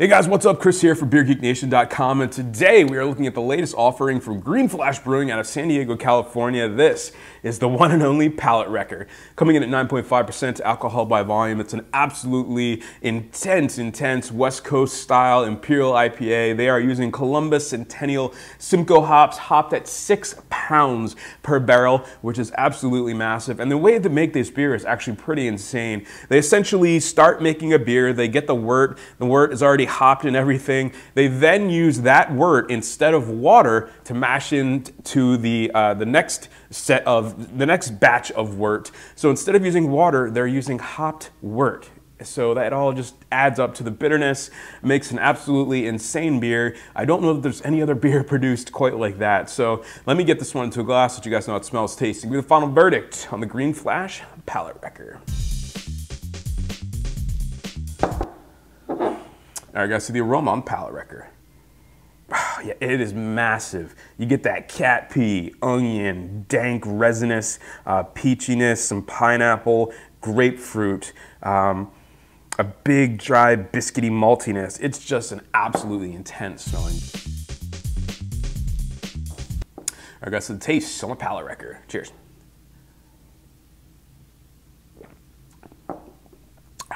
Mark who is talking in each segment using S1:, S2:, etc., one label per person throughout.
S1: Hey guys, what's up? Chris here for BeerGeekNation.com, and today we are looking at the latest offering from Green Flash Brewing out of San Diego, California. This is the one and only Palate Wrecker. Coming in at 9.5% alcohol by volume. It's an absolutely intense West Coast style Imperial IPA. They are using Columbus Centennial Simcoe hops, hopped at 6 pounds per barrel, which is absolutely massive. And the way to make this beer is actually pretty insane. They essentially start making a beer, they get the wort is already hopped and everything. They then use that wort instead of water to mash into the next batch of wort. So instead of using water, they're using hopped wort. So that all just adds up to the bitterness, makes an absolutely insane beer. I don't know if there's any other beer produced quite like that. So let me get this one into a glass so you guys know how it smells, tasting. Give me the final verdict on the Green Flash Palate Wrecker. All right, guys, so the aroma on Palate Wrecker. Yeah, it is massive. You get that cat pee, onion, dank resinous, peachiness, some pineapple, grapefruit, a big, dry, biscuity maltiness. It's just an absolutely intense smelling. All right, guys, so the taste on the Palate Wrecker. Cheers. Oh,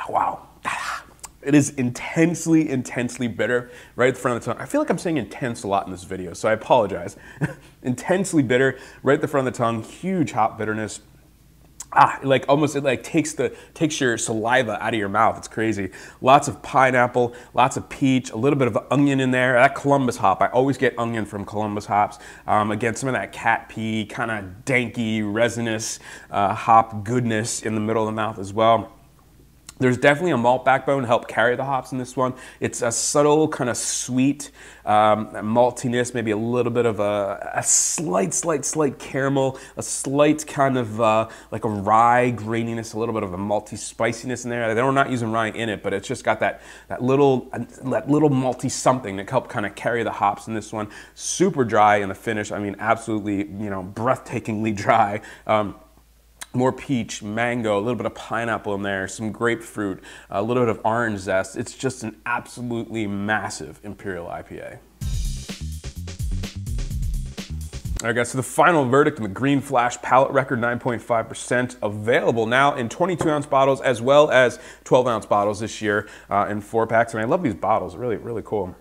S1: wow. It is intensely bitter right at the front of the tongue. I feel like I'm saying intense a lot in this video, so I apologize. Intensely bitter right at the front of the tongue, huge hop bitterness. Like almost, it like takes your saliva out of your mouth. It's crazy. Lots of pineapple, lots of peach, a little bit of onion in there. That Columbus hop, I always get onion from Columbus hops. Again, some of that cat pee, kind of danky, resinous hop goodness in the middle of the mouth as well. There's definitely a malt backbone to help carry the hops in this one. It's a subtle, kind of sweet maltiness, maybe a little bit of a slight caramel, a slight kind of like a rye graininess, a little bit of a malty spiciness in there. They're not using rye in it, but it's just got that little malty something that help kind of carry the hops in this one. Super dry in the finish. I mean, absolutely, breathtakingly dry. More peach, mango, a little bit of pineapple in there, some grapefruit, a little bit of orange zest. It's just an absolutely massive Imperial IPA. All right, guys, so the final verdict in the Green Flash Palate Wrecker, 9.5%, available now in 22-ounce bottles as well as 12-ounce bottles this year in 4-packs. And I love these bottles, really cool.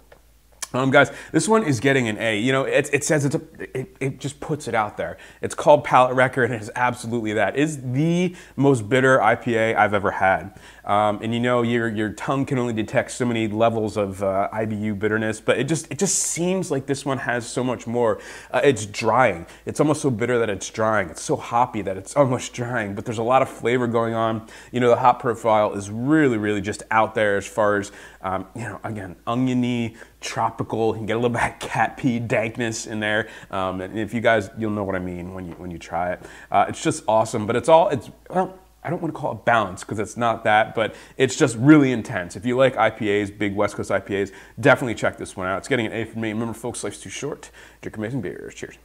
S1: Guys, this one is getting an A. It says it just puts it out there. It's called Palate Wrecker, and it is absolutely that. It is the most bitter IPA I've ever had. And your tongue can only detect so many levels of IBU bitterness, but it just seems like this one has so much more. It's drying. It's almost so bitter that it's drying. It's so hoppy that it's almost drying, but there's a lot of flavor going on. The hop profile is really just out there as far as, again, oniony, tropical. You can get a little bit of cat pee dankness in there. And if you guys, you'll know what I mean when you try it. It's just awesome, but well, I don't want to call it balanced because it's not that, but it's just really intense. If you like IPAs, big West Coast IPAs, definitely check this one out. It's getting an A from me. Remember, folks, life's too short. Drink amazing beers. Cheers.